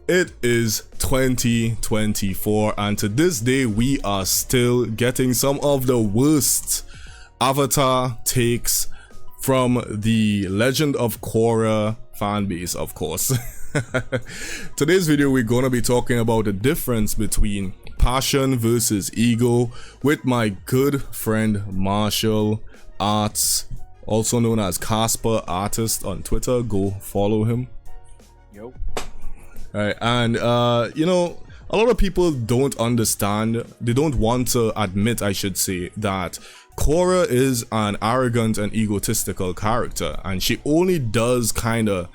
It is 2024, and to this day we are still getting some of the worst Avatar takes from the Legend of Korra fanbase, of course. Today's video we're gonna be talking about the difference between passion versus ego with my good friend Marshall Arts, also known as Casper Artist on Twitter. Go follow him. Yo. Alright, and you know, a lot of people don't understand, they don't want to admit, I should say, that Korra is an arrogant and egotistical character, and she only does kind of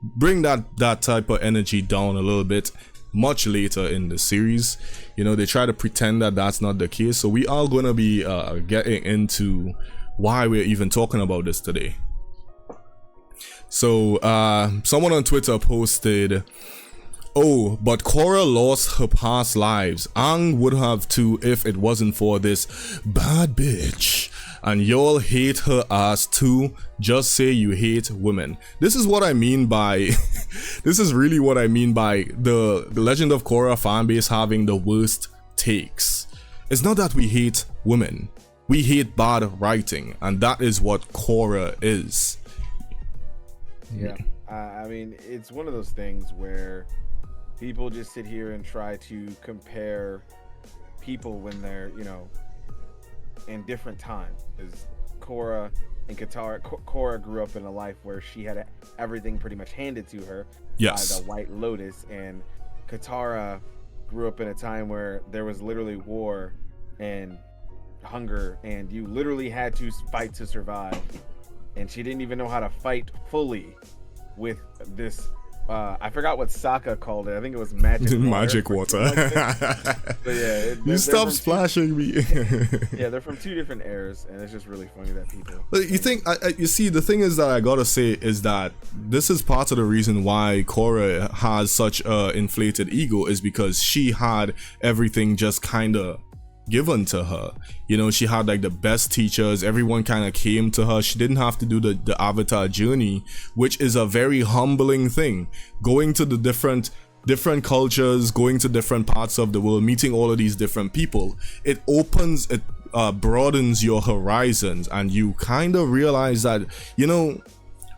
bring that type of energy down a little bit much later in the series. You know, they try to pretend that that's not the case, so we are going to be getting into why we're even talking about this today. So someone on Twitter posted, "Oh, but Korra lost her past lives. Aang would have too if it wasn't for this bad bitch. And y'all hate her ass too. Just say you hate women." This is what I mean by this is really what I mean by the Legend of Korra fanbase having the worst takes. It's not that we hate women. We hate bad writing, and that is what Korra is. Yeah, I mean, it's one of those things where people just sit here and try to compare people when they're, you know, in different times. Because Korra and Katara, Korra grew up in a life where she had everything pretty much handed to her by the White Lotus, and Katara grew up in a time where there was literally war and hunger, and you literally had to fight to survive. And she didn't even know how to fight fully with this. I forgot what Sokka called it. I think it was magic water. Magic water. Like but yeah, you stop splashing me. Yeah, they're from two different eras, and it's just really funny that people. But you think, you see, the thing is that I gotta say is that this is part of the reason why Korra has such a inflated ego, is because she had everything just kind of given to her. You know, she had like the best teachers, everyone kind of came to her. She didn't have to do the Avatar journey, which is a very humbling thing. Going to the different cultures, going to different parts of the world, meeting all of these different people, it broadens your horizons, and you kind of realize that, you know,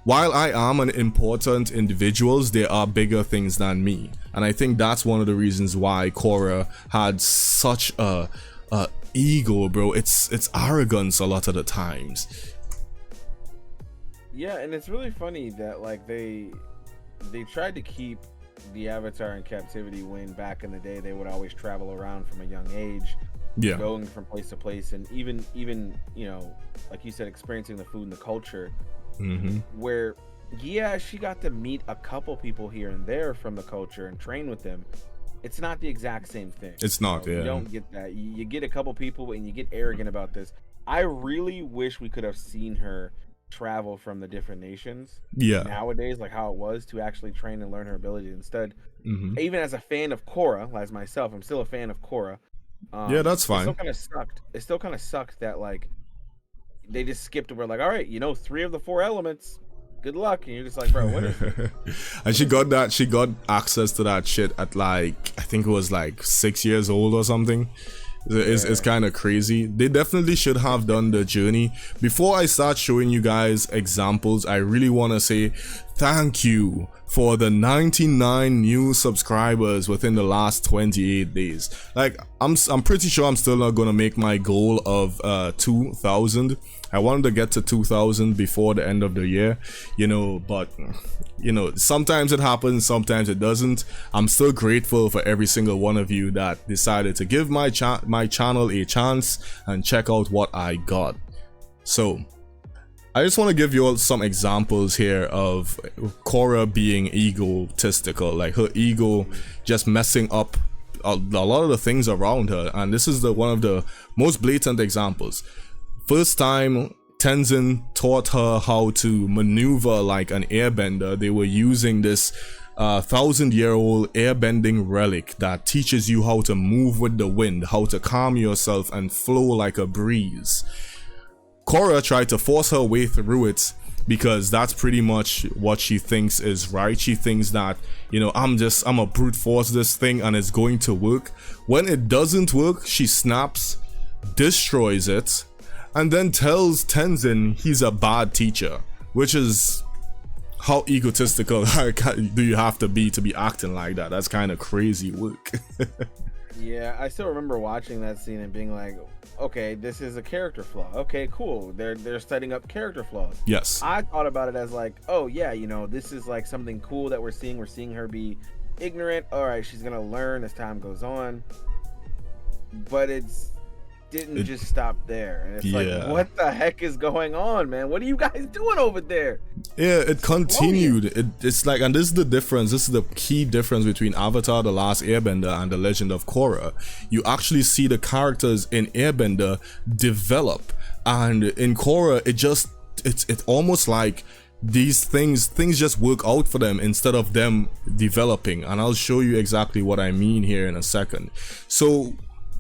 while I am an important individual, there are bigger things than me. And I think that's one of the reasons why Korra had such a ego, bro. It's arrogance a lot of the times. Yeah, and it's really funny that like they tried to keep the Avatar in captivity when back in the day they would always travel around from a young age, going from place to place, and even you know, like you said, experiencing the food and the culture. Where she got to meet a couple people here and there from the culture and train with them. It's not the exact same thing. It's not, you don't get that. You get a couple people and you get arrogant about this. I really wish we could have seen her travel from the different nations nowadays, like how it was, to actually train and learn her abilities. Instead, even as a fan of Korra, as myself, I'm still a fan of Korra. Yeah, that's fine. It still kind of sucked that like they just skipped over, like, all right, you know, 3 of the 4 elements. Good luck. And you're just like, bro, what is it? And she got access to that shit at like, I think it was like 6 years old or something. It's kind of crazy. They definitely should have done the journey. Before I start showing you guys examples, I really want to say thank you for the 99 new subscribers within the last 28 days. Like, I'm pretty sure I'm still not gonna make my goal of 2,000. I wanted to get to 2,000 before the end of the year, you know, but you know, sometimes it happens, sometimes it doesn't. I'm still grateful for every single one of you that decided to give my channel a chance and check out what I got. So I just want to give you all some examples here of Korra being egotistical, like her ego just messing up a lot of the things around her, and this is one of the most blatant examples. First time Tenzin taught her how to maneuver like an airbender, they were using this 1,000-year-old airbending relic that teaches you how to move with the wind, how to calm yourself and flow like a breeze. Korra tried to force her way through it because that's pretty much what she thinks is right. She thinks that, you know, I'm a brute force this thing and it's going to work. When it doesn't work, she snaps, destroys it, and then tells Tenzin he's a bad teacher, which is, how egotistical do you have to be acting like that? That's kind of crazy work. Yeah, I still remember watching that scene and being like, okay, this is a character flaw. Okay, cool. They're setting up character flaws. Yes. I thought about it as like, oh yeah, you know, this is like something cool that we're seeing. We're seeing her be ignorant. All right, she's gonna learn as time goes on. But it just stop there, and it's like, what the heck is going on, man? What are you guys doing over there? Yeah, it continued. It's like, and this is the difference. This is the key difference between Avatar: The Last Airbender and The Legend of Korra. You actually see the characters in Airbender develop, and in Korra, it's almost like these things just work out for them instead of them developing. And I'll show you exactly what I mean here in a second. So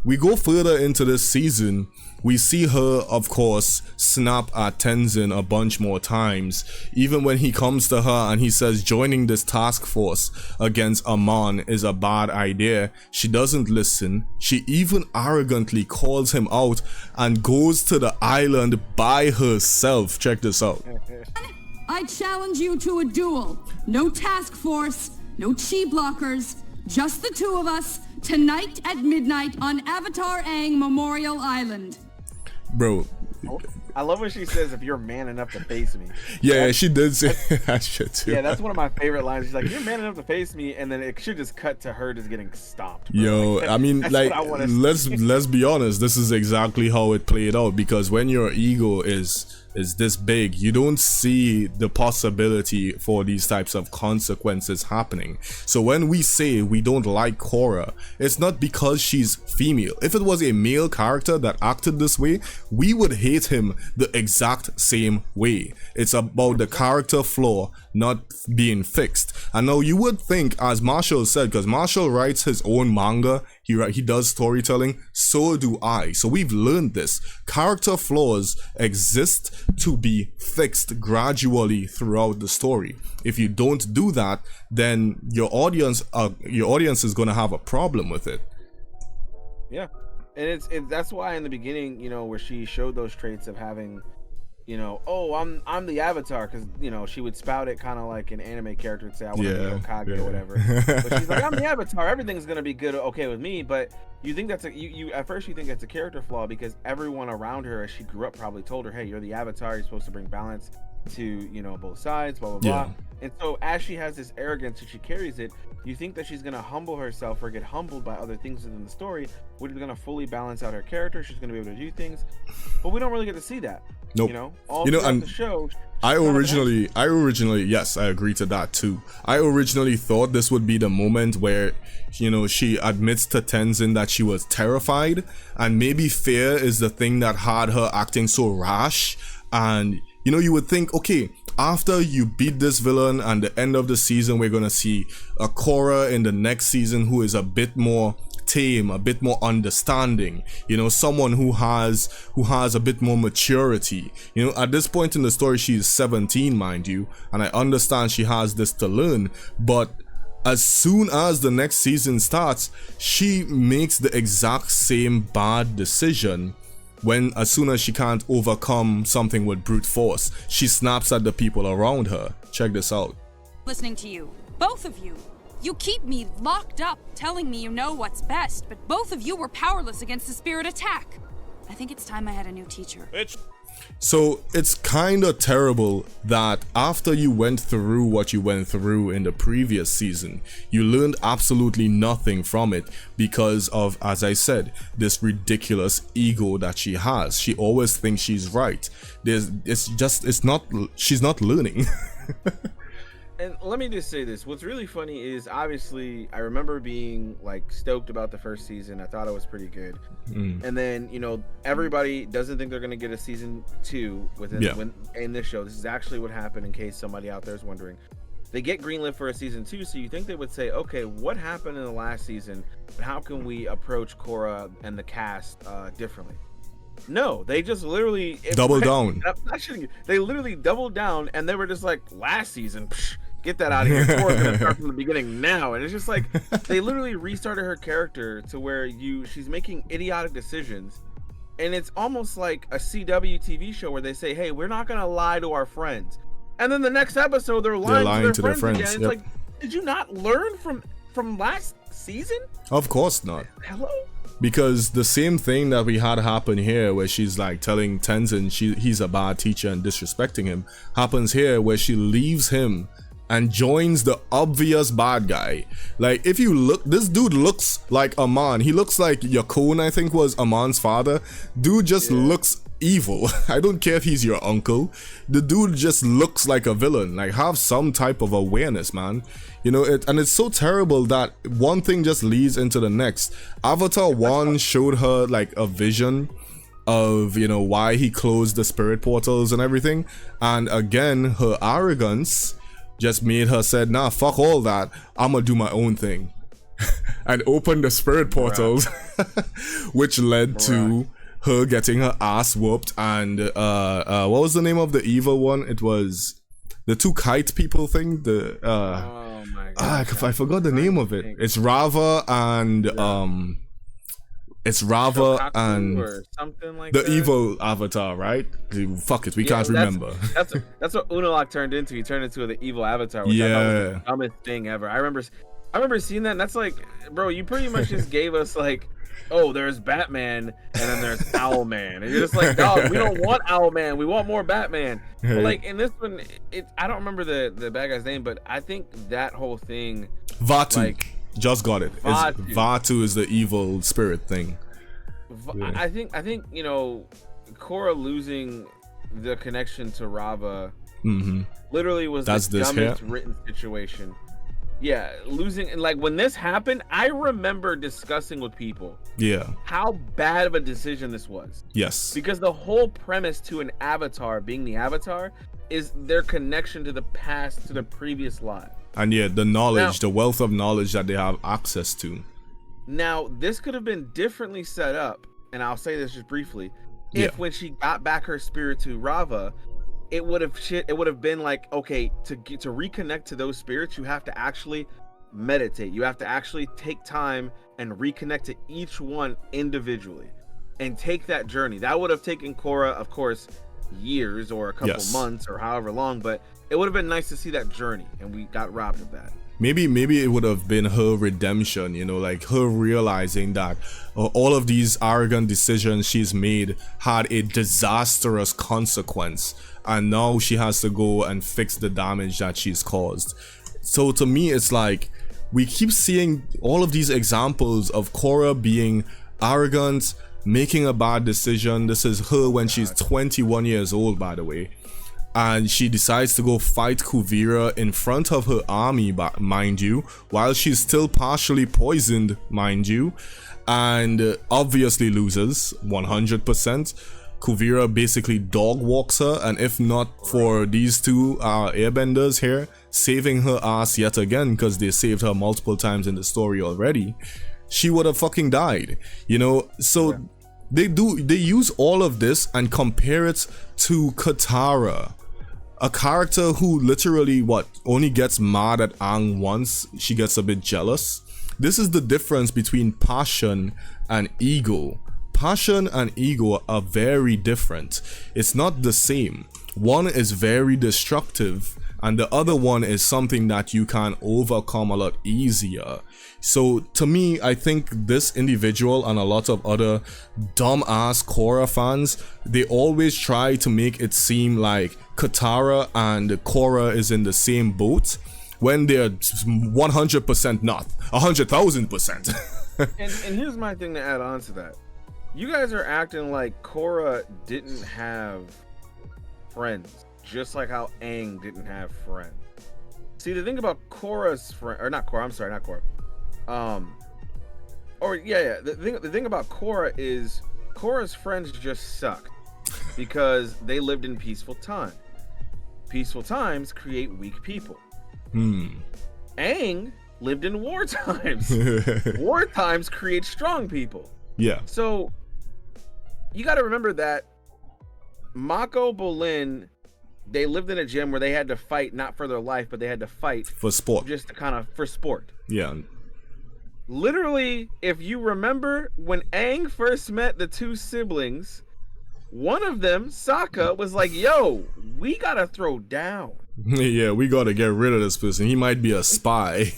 we go further into this season. We see her, of course, snap at Tenzin a bunch more times. Even when he comes to her and he says joining this task force against Amon is a bad idea, she doesn't listen. She even arrogantly calls him out and goes to the island by herself. Check this out. I challenge you to a duel. No task force, no chi blockers, just the two of us, tonight at midnight on Avatar Aang Memorial Island. Bro, I love when she says, if you're man enough to face me. Yeah, she did say that shit too. Yeah, that's one of my favorite lines. She's like, you're man enough to face me, and then it should just cut to her just getting stopped. Bro. Yo, like, I mean, like, let's be honest, this is exactly how it played out, because when your ego is this big, you don't see the possibility for these types of consequences happening. So when we say we don't like Korra, it's not because she's female. If it was a male character that acted this way, we would hate him the exact same way. It's about the character flaw not being fixed. And now you would think, as Marshall said, because Marshall writes his own manga, he does storytelling, so do I. So we've learned this. Character flaws exist to be fixed gradually throughout the story. If you don't do that, then your audience is going to have a problem with it. Yeah. And that's why in the beginning, you know, where she showed those traits of having, you know, oh, I'm the Avatar, because, you know, she would spout it kind of like an anime character would say, I want to be Hokage or whatever. But she's like, I'm the Avatar, everything's gonna be good, okay with me. But you think that's at first you think that's a character flaw, because everyone around her as she grew up probably told her, hey, you're the Avatar, you're supposed to bring balance to, you know, both sides, blah blah blah. And so as she has this arrogance and she carries it, you think that she's gonna humble herself or get humbled by other things within the story, which is gonna fully balance out her character. She's gonna be able to do things, but we don't really get to see that. Nope. You know, all throughout the show. I originally, yes, I agree to that too. I originally thought this would be the moment where, you know, she admits to Tenzin that she was terrified, and maybe fear is the thing that had her acting so rash. And, you know, you would think, okay, after you beat this villain and the end of the season, we're gonna see a Korra in the next season who is a bit more tame, a bit more understanding, you know, someone who has a bit more maturity. You know, at this point in the story, she's 17, mind you, and I understand she has this to learn, but as soon as the next season starts, she makes the exact same bad decision. As soon as she can't overcome something with brute force, she snaps at the people around her. Check this out. Listening to you, both of you. You keep me locked up, telling me you know what's best, but both of you were powerless against the spirit attack. I think it's time I had a new teacher. So it's kind of terrible that after you went through what you went through in the previous season, you learned absolutely nothing from it because of, as I said, this ridiculous ego that she has. She always thinks she's right. She's not learning. And let me just say this. What's really funny is, obviously, I remember being like stoked about the first season. I thought it was pretty good. And then, you know, everybody doesn't think they're going to get a season 2 in this show. This is actually what happened, in case somebody out there is wondering. They get greenlit for a season 2, so you think they would say, okay, what happened in the last season? How can we approach Korra and the cast differently? No, they just literally double down. They literally doubled down, and they were just like, last season, psh, get that out of here. Korra's gonna start from the beginning now, and it's just like they literally restarted her character to where she's making idiotic decisions, and it's almost like a CW TV show where they say, "Hey, we're not gonna lie to our friends," and then the next episode they're lying to their friends again. It's like, did you not learn from last season? Of course not. Hello. Because the same thing that we had happen here, where she's like telling Tenzin he's a bad teacher and disrespecting him, happens here where she leaves him and joins the obvious bad guy. Like, if you look, this dude looks like Aman. He looks like Yakun, I think was Aman's father. Dude just looks evil. I don't care if he's your uncle. The dude just looks like a villain. Like, have some type of awareness, man. You know, and it's so terrible that one thing just leads into the next. Avatar 1 showed her like a vision of, you know, why he closed the spirit portals and everything. And again, her arrogance just made her said, nah, fuck all that. I'm gonna do my own thing. And open the spirit portals, which led to her getting her ass whooped. And what was the name of the evil one? It was the two kite people thing. Oh my God. I forgot the name of it. It's Rava and it's Rava Shokaku and or something like the that. evil avatar, right? Fuck it, we can't remember. That's what Unalaq turned into. He turned into the evil avatar, which I thought was the dumbest thing ever. I remember seeing that, and that's like, bro, you pretty much just gave us like, oh, there's Batman and then there's Owlman, and you're just like, dog, we don't want Owlman, we want more Batman. But like in this one, I don't remember the bad guy's name, but I think that whole thing, Vatu. like, just got it. Vatu is the evil spirit thing. I think you know, Korra losing the connection to Rava literally was the dumbest written situation. Yeah, losing, and like when this happened, I remember discussing with people how bad of a decision this was. Yes. Because the whole premise to an avatar being the avatar is their connection to the past, to the previous life. And the knowledge, the wealth of knowledge that they have access to. Now, this could have been differently set up, and I'll say this just briefly. If when she got back her spirit to Rava, it would have been like, okay, to reconnect to those spirits, you have to actually meditate. You have to actually take time and reconnect to each one individually and take that journey. That would have taken Korra, of course, years or a couple months or however long, but it would have been nice to see that journey, and we got robbed of that. Maybe it would have been her redemption, you know, like her realizing that all of these arrogant decisions she's made had a disastrous consequence, and now she has to go and fix the damage that she's caused. So to me, it's like we keep seeing all of these examples of Korra being arrogant, making a bad decision. This is her when she's 21 years old, by the way. And she decides to go fight Kuvira in front of her army, mind you, while she's still partially poisoned, mind you, and obviously loses 100%. Kuvira basically dog walks her, and if not for these two airbenders here saving her ass yet again, because they saved her multiple times in the story already, she would have fucking died, you know. So they use all of this and compare it to Katara, a character who literally only gets mad at Aang once she gets a bit jealous. This is the difference between passion and ego. Passion and ego are very different. It's not the same. One is very destructive, and the other one is something that you can overcome a lot easier. So to me, I think this individual and a lot of other dumbass Korra fans, they always try to make it seem like Katara and Korra is in the same boat, when they're 100% not, 100,000%. and here's my thing to add on to that. You guys are acting like Korra didn't have friends, just like how Aang didn't have friends. See, the thing about Korra's friend, or not Korra, I'm sorry, not Korra. The thing about Korra is Korra's friends just sucked because they lived in peaceful time. Peaceful times create weak people. Aang lived in war times. War times create strong people. Yeah. So you got to remember that Mako, Bolin, they lived in a gym where they had to fight not for their life, but they had to fight for sport, just to kind of for sport. Yeah. Literally, if you remember when Aang first met the two siblings, one of them, Sokka, was like, "Yo, we gotta throw down." Yeah, we gotta get rid of this person. He might be a spy.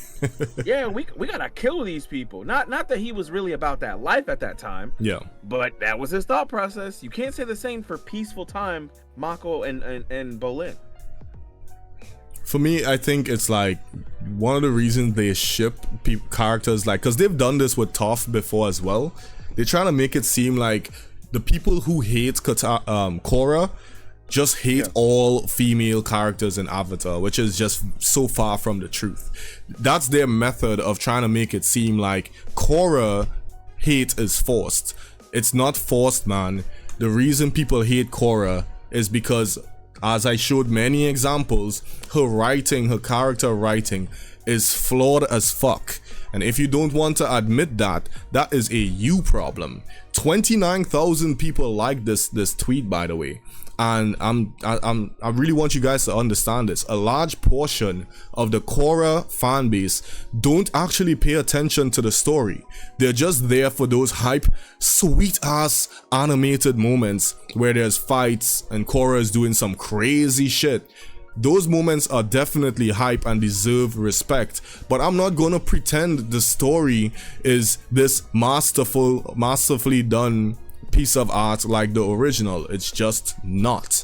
Yeah, we gotta kill these people. Not that he was really about that life at that time. Yeah. But that was his thought process. You can't say the same for peaceful time, Mako and Bolin. For me, I think it's like one of the reasons they ship characters like, because they've done this with Toph before as well. They're trying to make it seem like the people who hate Korra just hate all female characters in Avatar, which is just so far from the truth. That's their method of trying to make it seem like Korra hate is forced. It's not forced, man. The reason people hate Korra is because, as I showed many examples, her writing, her character writing is flawed as fuck. And if you don't want to admit that, that is a you problem. 29,000 people like this tweet, by the way. And I really want you guys to understand this. A large portion of the Korra fan base don't actually pay attention to the story. They're just there for those hype, sweet ass animated moments where there's fights and Korra is doing some crazy shit. Those moments are definitely hype and deserve respect, but I'm not gonna pretend the story is this masterfully done piece of art like the original. It's just not.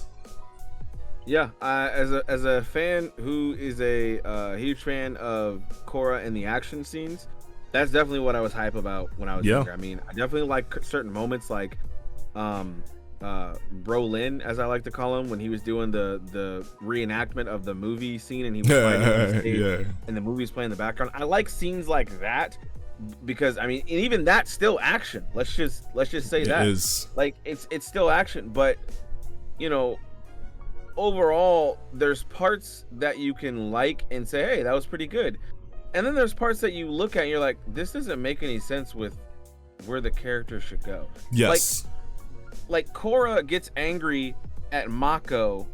Yeah, as a fan who is a huge fan of Korra and the action scenes, that's definitely what I was hype about when I was younger. I mean, I definitely like certain moments, like Brolin, as I like to call him, when he was doing the reenactment of the movie scene and he was fighting on the stage and the movie's playing in the background. I like scenes like that because, I mean, and even that's still action. Let's just say that it is. Like it's still action, but you know, overall there's parts that you can like and say, hey, that was pretty good, and then there's parts that you look at and you're like, this doesn't make any sense with where the character should go. Yes. Like Korra gets angry at Mako,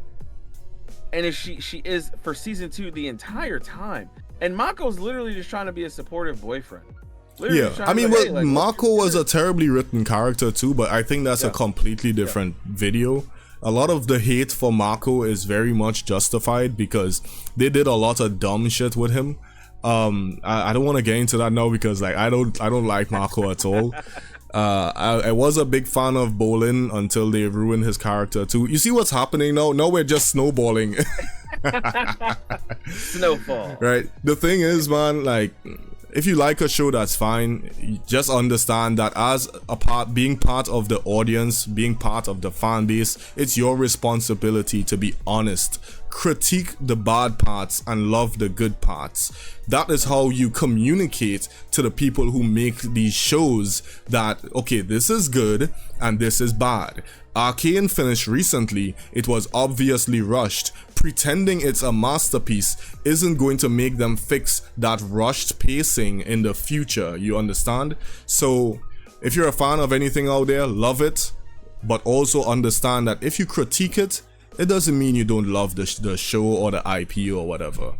and she is for season 2 the entire time, and Mako's literally just trying to be a supportive boyfriend. Literally I mean, Mako was a terribly written character too, but I think that's a completely different video. A lot of the hate for Mako is very much justified because they did a lot of dumb shit with him. I don't want to get into that now because like I don't like Mako at all. I was a big fan of Bolin until they ruined his character too. You see what's happening now? Now we're just snowballing. Snowfall. Right. The thing is, man, like, if you like a show, that's fine. Just understand that as being part of the audience, being part of the fan base, it's your responsibility to be honest. Critique the bad parts and love the good parts. That is how you communicate to the people who make these shows that, okay, this is good and this is bad. Arcane finished recently. It was obviously rushed. Pretending it's a masterpiece isn't going to make them fix that rushed pacing in the future, you understand? So if you're a fan of anything out there, love it, but also understand that if you critique it, it doesn't mean you don't love the show or the IP or whatever.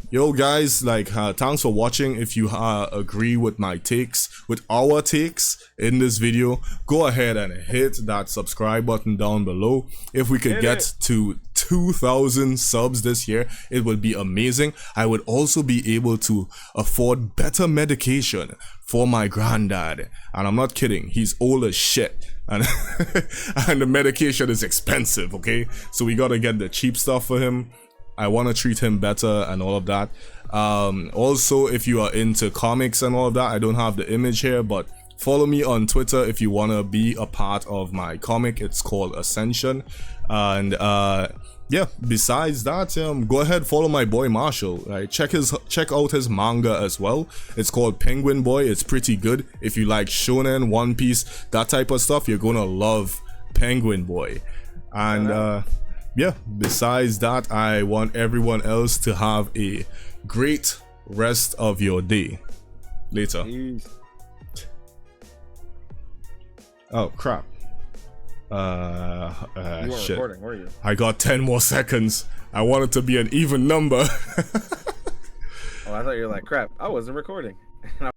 Yo guys, like, thanks for watching. If you agree with my takes, with our takes in this video, go ahead and hit that subscribe button down below. If we could get to 2,000 subs this year, it would be amazing. I would also be able to afford better medication for my granddad. And I'm not kidding, he's old as shit. And, and the medication is expensive, okay? So we gotta get the cheap stuff for him. I want to treat him better and all of that. Also, if you are into comics and all of that, I don't have the image here, but follow me on Twitter if you want to be a part of my comic. It's called Ascension. And yeah, besides that, go ahead, follow my boy Marshall. Right? Check out his manga as well. It's called Penguin Boy. It's pretty good. If you like shonen, One Piece, that type of stuff, you're gonna love Penguin Boy. And yeah, besides that, I want everyone else to have a great rest of your day. Later. Peace. Oh crap. You weren't Shit. recording, were you? I got 10 more seconds. I want it to be an even number. Oh, I thought you were like, crap, I wasn't recording.